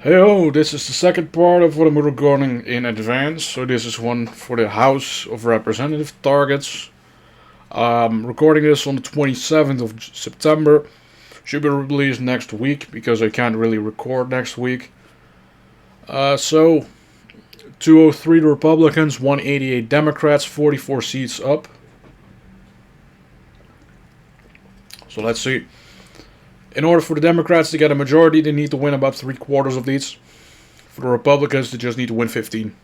Heyo, this is the second part of what I'm recording in advance. So this is one for the House of Representative targets. Recording this on the 27th of September. Should be released next week because I can't really record next week. So 203 the Republicans, 188 Democrats, 44 seats up. So let's see. In order for the Democrats to get a majority, they need to win about 3/4 of these. For the Republicans, they just need to win 15.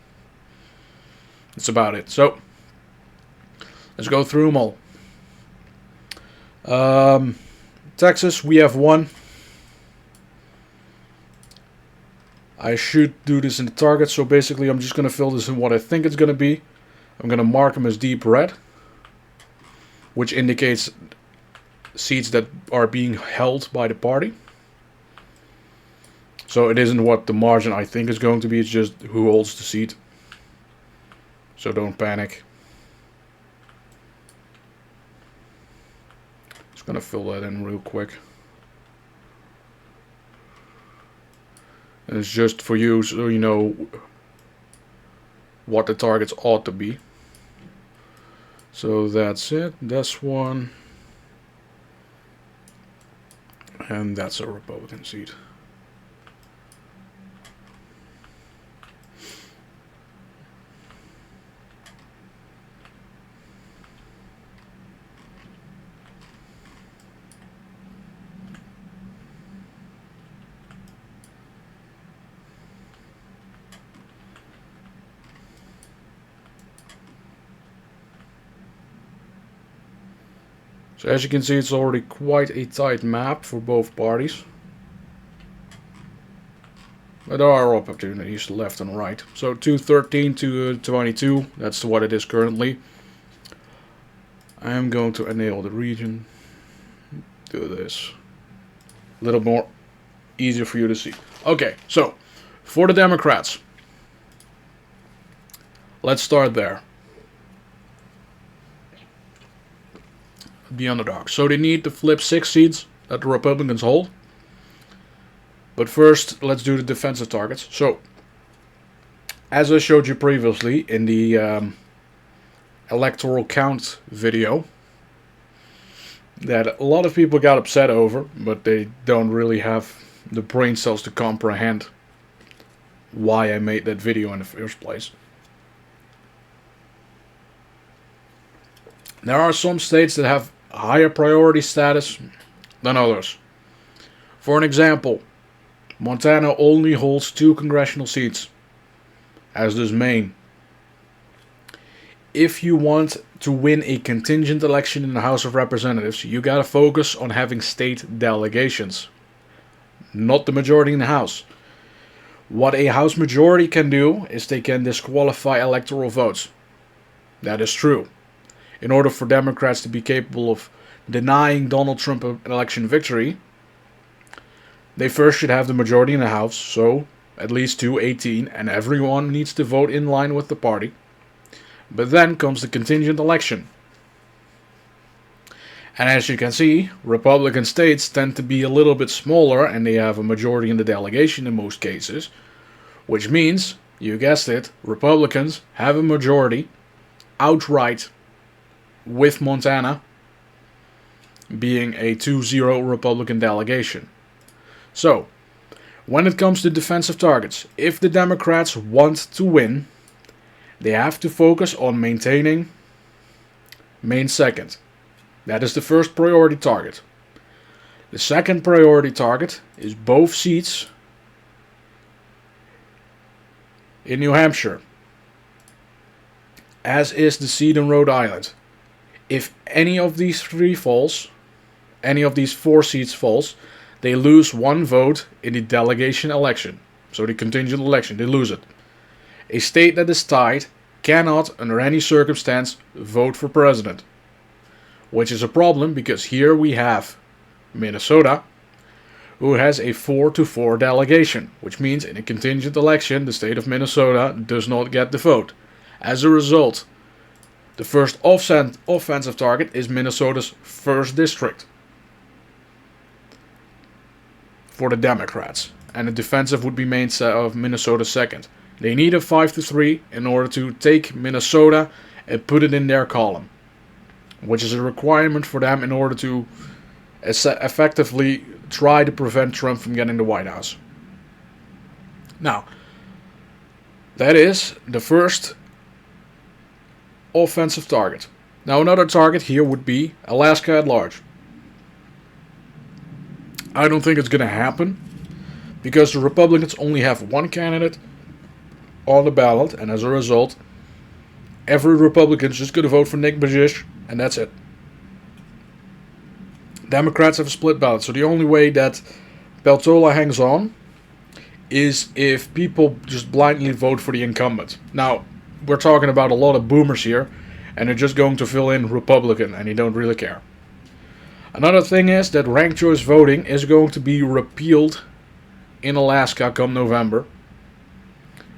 That's about it. So, let's go through them all. Texas, we have one. I should do this in the target, so basically I'm just going to fill this in what I think it's going to be. I'm going to mark them as deep red, which indicates seats that are being held by the party. So it isn't what the margin I think is going to be, it's just who holds the seat. So don't panic. Just gonna fill that in real quick. And it's just for you so you know what the targets ought to be. So that's it. That's one. And that's a Republican seat. So as you can see, it's already quite a tight map for both parties. But there are opportunities left and right. So 213 to 22, that's what it is currently. I am going to enable the region. Do this. A little more easier for you to see. Okay, so for the Democrats, let's start there. The underdog. So they need to flip 6 seats that the Republicans hold. But first, let's do the defensive targets. So, as I showed you previously in the electoral count video, that a lot of people got upset over, but they don't really have the brain cells to comprehend why I made that video in the first place. There are some states that have higher priority status than others. For an example, Montana only holds 2 congressional seats, as does Maine. If you want to win a contingent election in the House of Representatives, you gotta focus on having state delegations, not the majority in the House. What a House majority can do is they can disqualify electoral votes. That is true. In order for Democrats to be capable of denying Donald Trump an election victory, they first should have the majority in the House, so at least 218, and everyone needs to vote in line with the party. But then comes the contingent election. And as you can see, Republican states tend to be a little bit smaller, and they have a majority in the delegation in most cases, which means, you guessed it, Republicans have a majority outright, with Montana being a 2-0 Republican delegation. So, when it comes to defensive targets, if the Democrats want to win, they have to focus on maintaining Maine second. That is the first priority target. The second priority target is both seats in New Hampshire, as is the seat in Rhode Island. If any of these 3 falls, any of these 4 seats falls, they lose 1 vote in the delegation election. So the contingent election, they lose it. A state that is tied cannot, under any circumstance, vote for president. Which is a problem because here we have Minnesota, who has a 4-4 delegation. Which means in a contingent election, the state of Minnesota does not get the vote. As a result, the first offensive target is Minnesota's 1st district for the Democrats. and the defensive would be made of Minnesota second. They need a 5-3 in order to take Minnesota and put it in their column, which is a requirement for them in order to effectively try to prevent Trump from getting the White House. Now, that is the first offensive target. Now, another target here would be Alaska at large. I don't think it's going to happen because the Republicans only have one candidate on the ballot, and as a result, every Republican is just going to vote for Nick Bajich, and that's it. Democrats have a split ballot, so the only way that Peltola hangs on is if people just blindly vote for the incumbent. Now, we're talking about a lot of boomers here, and they're just going to fill in Republican, and they don't really care. Another thing is that ranked choice voting is going to be repealed in Alaska come November.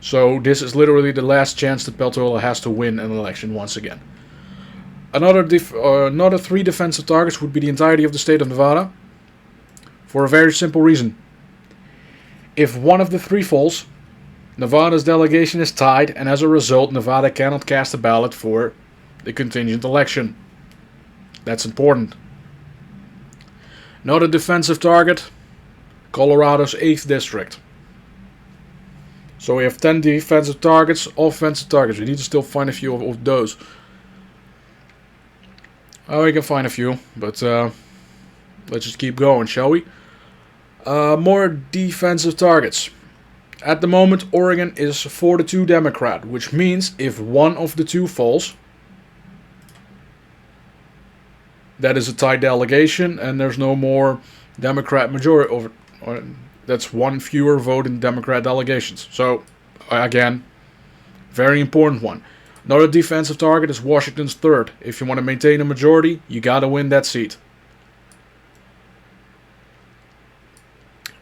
So this is literally the last chance that Peltola has to win an election once again. Another three defensive targets would be the entirety of the state of Nevada, for a very simple reason. If one of the three falls, Nevada's delegation is tied, and as a result, Nevada cannot cast a ballot for the contingent election. That's important. Another defensive target, Colorado's 8th district. So we have 10 defensive targets, offensive targets. We need to still find a few of those. Oh, we can find a few, but let's just keep going, shall we? More defensive targets. At the moment, Oregon is 4-2 Democrat, which means if one of the two falls, that is a tied delegation, and there's no more Democrat majority. That's one fewer vote in Democrat delegations. So, again, very important one. Another defensive target is Washington's 3rd. If you want to maintain a majority, you got to win that seat.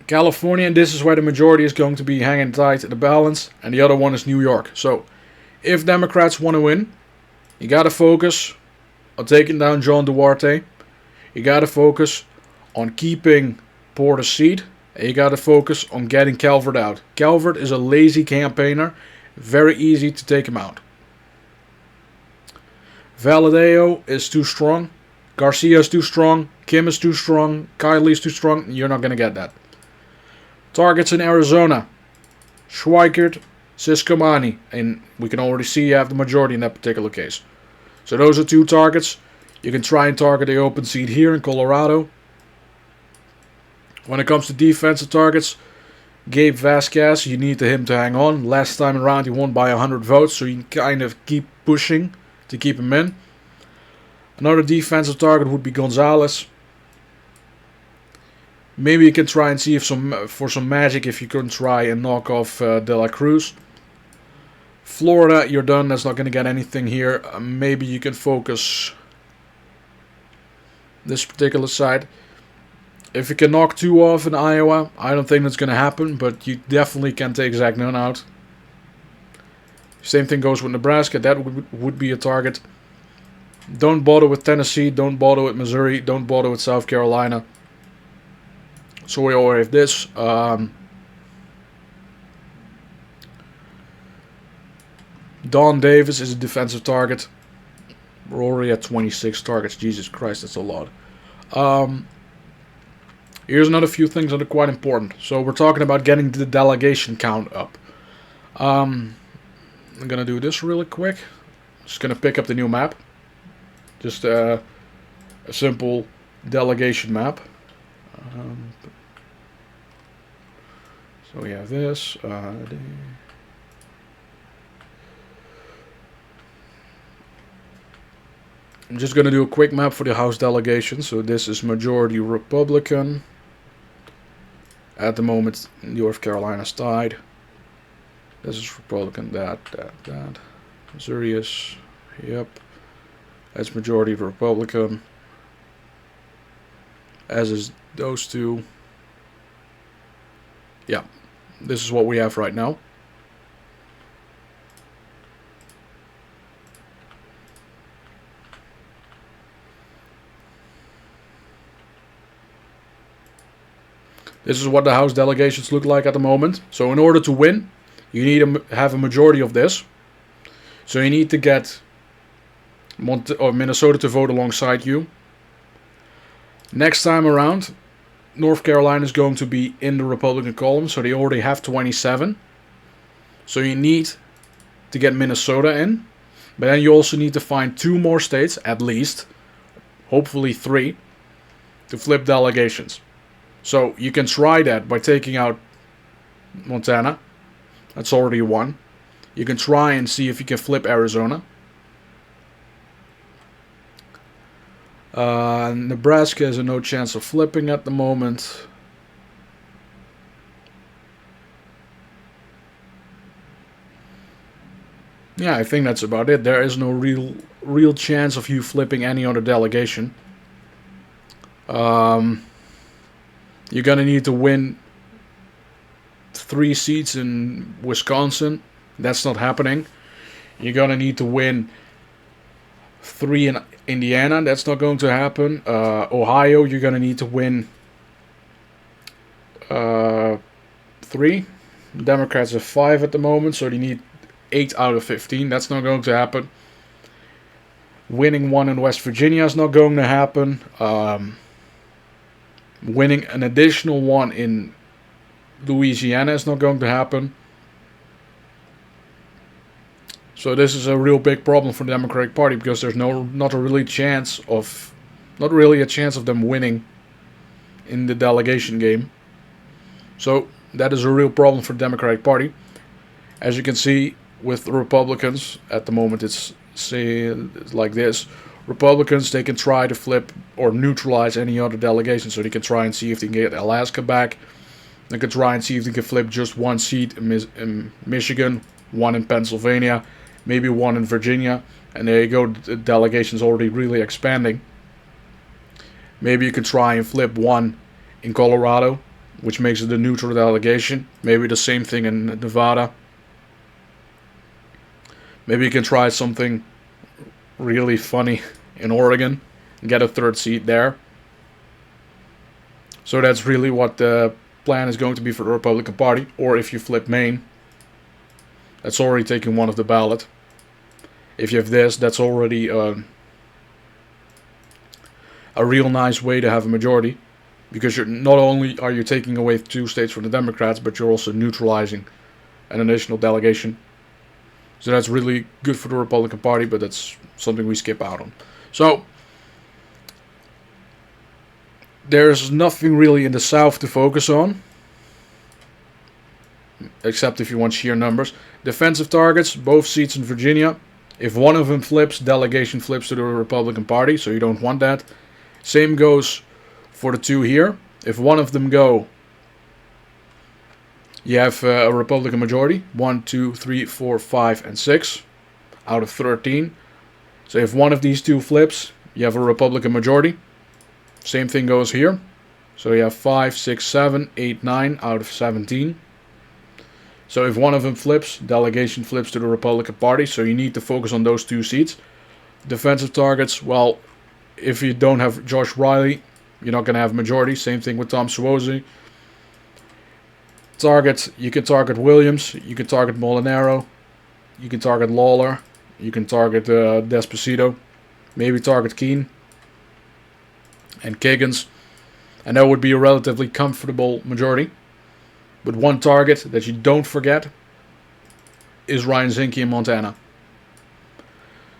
California, and this is where the majority is going to be hanging tight in the balance, and the other one is New York. So, if Democrats want to win, you got to focus on taking down John Duarte. You got to focus on keeping Porter's seat, and you got to focus on getting Calvert out. Calvert is a lazy campaigner, very easy to take him out. Valadeo is too strong, Garcia is too strong, Kim is too strong, Kiley is too strong. You're not going to get that. Targets in Arizona, Schweikert, Ciscomani, and we can already see you have the majority in that particular case. So those are two targets. You can try and target the open seat here in Colorado. When it comes to defensive targets, Gabe Vasquez, you need him to hang on. Last time around he won by 100 votes, so you can kind of keep pushing to keep him in. Another defensive target would be Gonzalez. Maybe you can try and see if for some magic if you can try and knock off De La Cruz. Florida, you're done. That's not going to get anything here. Maybe you can focus this particular side. If you can knock 2 off in Iowa, I don't think that's going to happen, but you definitely can take Zach Nunn out. Same thing goes with Nebraska. That would be a target. Don't bother with Tennessee. Don't bother with Missouri. Don't bother with South Carolina. So we already have this. Don Davis is a defensive target. We're already at 26 targets. Jesus Christ, that's a lot. Here's another few things that are quite important. So we're talking about getting the delegation count up. I'm going to do this really quick. Just going to pick up the new map. Just a simple delegation map. So we have this. I'm just going to do a quick map for the House delegation. So this is majority Republican. At the moment, North Carolina's tied. This is Republican, that. Missouri is, yep. That's majority Republican. As is those two. Yeah, this is what we have right now. This is what the House delegations look like at the moment. So in order to win, you need to have a majority of this. So you need to get Minnesota to vote alongside you. Next time around, North Carolina is going to be in the Republican column, so they already have 27. So you need to get Minnesota in. But then you also need to find 2 more states, at least, hopefully 3, to flip delegations. So you can try that by taking out Montana. That's already 1. You can try and see if you can flip Arizona. Nebraska has no chance of flipping at the moment. Yeah, I think that's about it. There is no real chance of you flipping any other delegation. You're gonna need to win 3 seats in Wisconsin. That's not happening. You're gonna need to win 3 in Indiana. That's not going to happen. Ohio, you're gonna need to win 3. Democrats have 5 at the moment, so they need 8 out of 15. That's not going to happen. Winning 1 in West Virginia is not going to happen. Winning an additional 1 in Louisiana is not going to happen. So this is a real big problem for the Democratic Party because there's not really a chance of them winning in the delegation game. So that is a real problem for the Democratic Party. As you can see with the Republicans at the moment, it's like this. Republicans, they can try to flip or neutralize any other delegation, so they can try and see if they can get Alaska back. They can try and see if they can flip just 1 seat in Michigan, 1 in Pennsylvania, maybe 1 in Virginia, and there you go, the delegation's already really expanding. Maybe you can try and flip 1 in Colorado, which makes it a neutral delegation. Maybe the same thing in Nevada. Maybe you can try something really funny in Oregon and get a 3rd seat there. So that's really what the plan is going to be for the Republican Party. Or if you flip Maine, that's already taking 1 of the ballot. If you have this, that's already a real nice way to have a majority, because you're not only are you taking away 2 states from the Democrats, but you're also neutralizing an additional delegation. So that's really good for the Republican Party, but that's something we skip out on. So there's nothing really in the South to focus on, except if you want sheer numbers. Defensive targets, both seats in Virginia. If one of them flips, delegation flips to the Republican Party, so you don't want that. Same goes for the 2 here. If one of them go, you have a Republican majority. 1, 2, 3, 4, 5, and 6 out of 13. So if one of these 2 flips, you have a Republican majority. Same thing goes here. So you have 5, 6, 7, 8, 9 out of 17. So if one of them flips, delegation flips to the Republican Party. So you need to focus on those 2 seats. Defensive targets, well, if you don't have Josh Riley, you're not going to have a majority. Same thing with Tom Suozzi. Targets, you can target Williams, you can target Molinaro, you can target Lawler, you can target Despacito, maybe target Keene and Kiggins, and that would be a relatively comfortable majority. But one target that you don't forget is Ryan Zinke in Montana.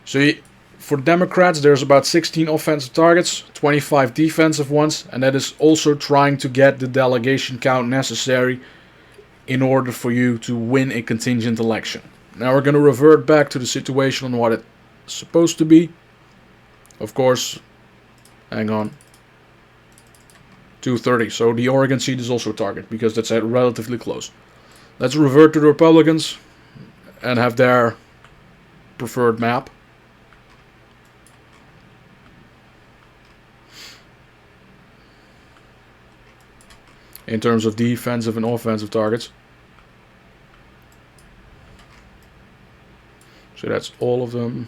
So for Democrats, there's about 16 offensive targets, 25 defensive ones, and that is also trying to get the delegation count necessary in order for you to win a contingent election. Now we're going to revert back to the situation on what it's supposed to be. Of course, hang on. 230. So the Oregon seat is also a target because that's relatively close. Let's revert to the Republicans and have their preferred map. In terms of defensive and offensive targets. So that's all of them.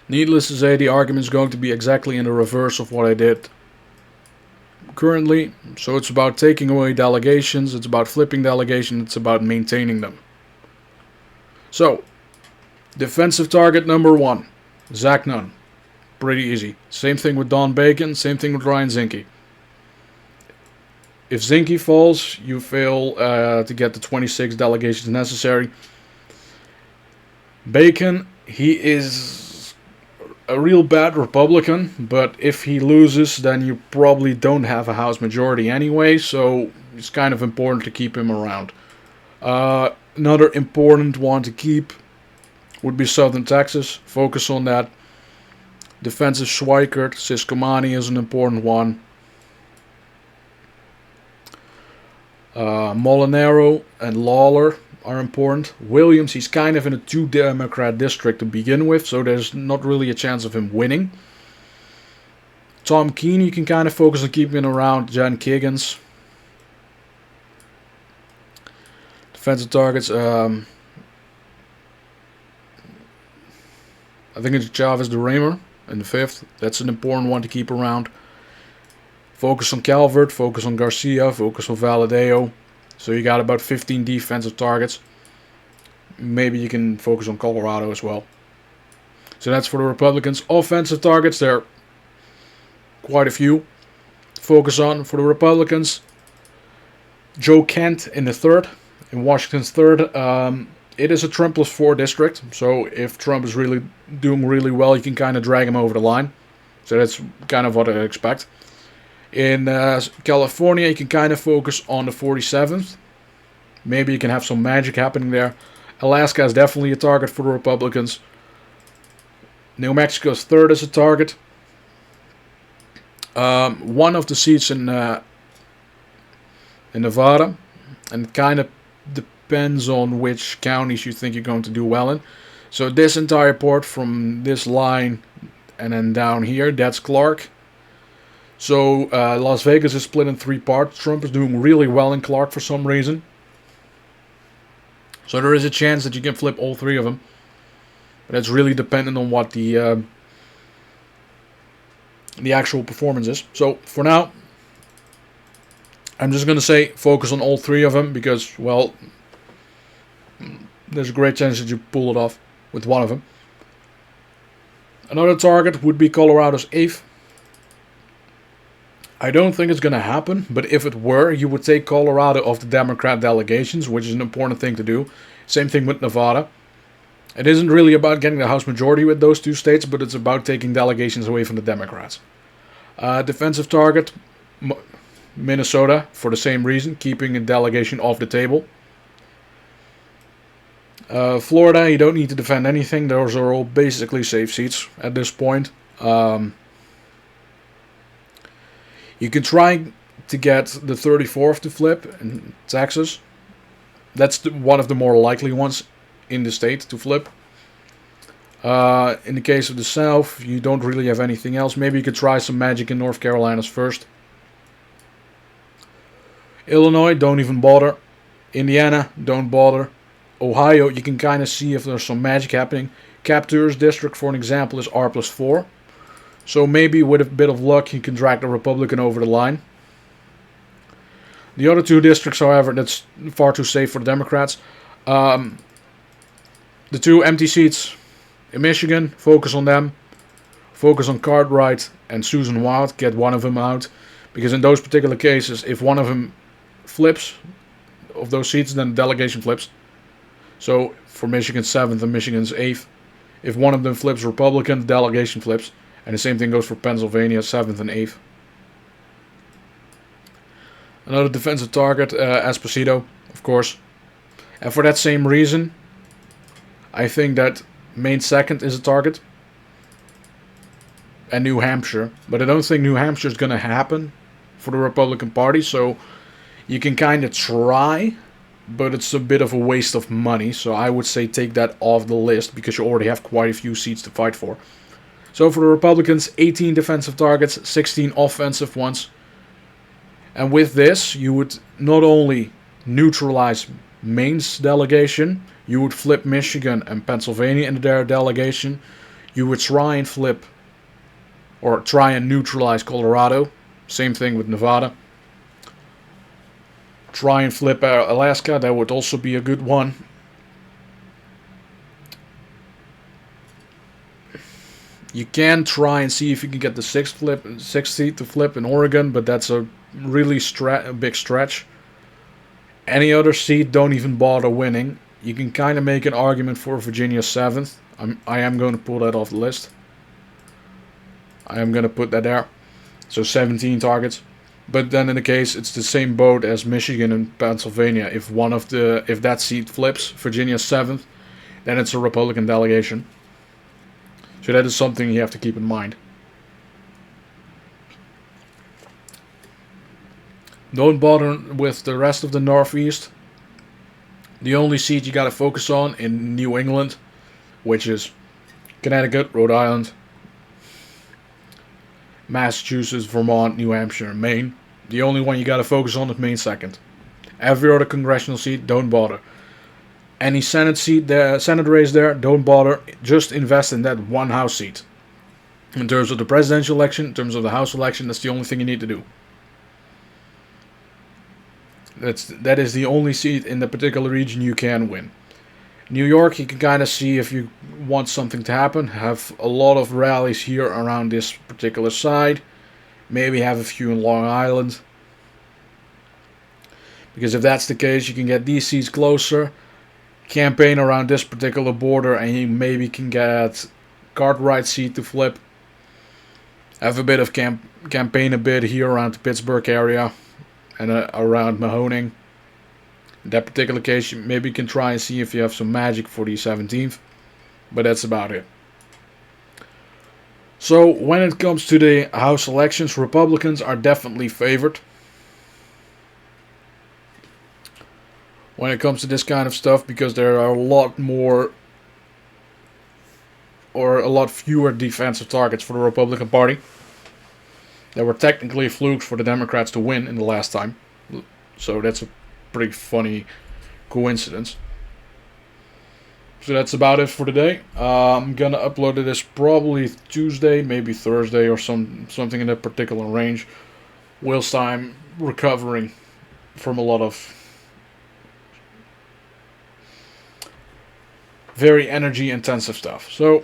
Needless to say, the argument is going to be exactly in the reverse of what I did currently. So it's about taking away delegations, it's about flipping delegations, it's about maintaining them. So, defensive target number 1, Zach Nunn. Pretty easy. Same thing with Don Bacon, same thing with Ryan Zinke. If Zinke falls, you fail to get the 26 delegations necessary. Bacon, he is a real bad Republican, but if he loses, then you probably don't have a House majority anyway, so it's kind of important to keep him around. Another important one to keep would be Southern Texas. Focus on that. Defensive Schweikert, Siscomani is an important one. Molinaro and Lawler are important. Williams, he's kind of in a 2 Democrat district to begin with, so there's not really a chance of him winning. Tom Keene, you can kind of focus on keeping around. Jen Kiggins. Defensive targets, I think it's Chavez de Raymer in the 5th. That's an important one to keep around. Focus on Calvert, focus on Garcia, focus on Valadeo. So you got about 15 defensive targets. Maybe you can focus on Colorado as well. So that's for the Republicans. Offensive targets, there are quite a few to focus on. For the Republicans, Joe Kent in the 3rd, in Washington's 3rd. It is a Trump plus 4 district, so if Trump is really doing really well, you can kind of drag him over the line. So that's kind of what I expect. In California, you can kind of focus on the 47th. Maybe you can have some magic happening there. Alaska is definitely a target for the Republicans. New Mexico's 3rd is a target. One of the seats in Nevada, and it kind of depends on which counties you think you're going to do well in. So this entire part from this line and then down here, that's Clark. So Las Vegas is split in 3 parts. Trump is doing really well in Clark for some reason. So there is a chance that you can flip all 3 of them. But it's really dependent on what the actual performance is. So for now, I'm just going to say focus on all 3 of them because, well, there's a great chance that you pull it off with one of them. Another target would be Colorado's 8th. I don't think it's going to happen, but if it were, you would take Colorado off the Democrat delegations, which is an important thing to do. Same thing with Nevada. It isn't really about getting the House majority with those 2 states, but it's about taking delegations away from the Democrats. Defensive target, Minnesota, for the same reason, keeping a delegation off the table. Florida, you don't need to defend anything. Those are all basically safe seats at this point. You can try to get the 34th to flip in Texas. That's one of the more likely ones in the state to flip. In the case of the South, you don't really have anything else. Maybe you could try some magic in North Carolina's 1st. Illinois, don't even bother. Indiana, don't bother. Ohio, you can kind of see if there's some magic happening. Captures district, for an example, is R plus 4. So maybe with a bit of luck, you can drag the Republican over the line. The other 2 districts, however, that's far too safe for the Democrats. The 2 empty seats in Michigan, focus on them. Focus on Cartwright and Susan Wild, get one of them out. Because in those particular cases, if one of them flips of those seats, then the delegation flips. So for Michigan's 7th and Michigan's 8th, if one of them flips Republican, the delegation flips. And the same thing goes for Pennsylvania, 7th and 8th. Another defensive target, Esposito, of course. And for that same reason, I think that Maine 2nd is a target. And New Hampshire. But I don't think New Hampshire is going to happen for the Republican Party. So you can kind of try, but it's a bit of a waste of money. So I would say take that off the list because you already have quite a few seats to fight for. So for the Republicans, 18 defensive targets, 16 offensive ones. And with this, you would not only neutralize Maine's delegation, you would flip Michigan and Pennsylvania into their delegation. you would try and flip or try and neutralize Colorado. Same thing with Nevada. Try and flip Alaska, that would also be a good one. You can try and see if you can get the sixth seat to flip in Oregon, but that's a really big stretch. Any other seat, don't even bother winning. You can kind of make an argument for Virginia 7th. I am going to pull that off the list. I am going to put that there. So 17 targets. But then in the case, it's the same boat as Michigan and Pennsylvania. If that seat flips, Virginia 7th, then it's a Republican delegation. So that is something you have to keep in mind. Don't bother with the rest of the Northeast. The only seat you got to focus on in New England, which is Connecticut, Rhode Island, Massachusetts, Vermont, New Hampshire, and Maine. The only one you got to focus on is Maine second. Every other congressional seat, don't bother. Any Senate race there, don't bother. Just invest in that one House seat. In terms of the presidential election, in terms of the House election, that's the only thing you need to do. That is the only seat in the particular region you can win. New York, you can kind of see if you want something to happen. Have a lot of rallies here around this particular side. Maybe have a few in Long Island. Because if that's the case, you can get these seats closer. Campaign around this particular border, and you maybe can get Cartwright's seat to flip. Have a bit of campaign a bit here around the Pittsburgh area and around Mahoning. In that particular case, you maybe can try and see if you have some magic for the 17th. But that's about it. So when it comes to the House elections, Republicans are definitely favored. When it comes to this kind of stuff, because there are a lot fewer defensive targets for the Republican Party. There were technically flukes for the Democrats to win in the last time. So that's a pretty funny coincidence. So that's about it for today. I'm gonna upload this probably Tuesday, maybe Thursday, or something in that particular range. Whilst I'm recovering from a lot of very energy intensive stuff. So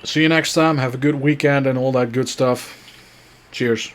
see you next time. Have a good weekend and all that good stuff. Cheers.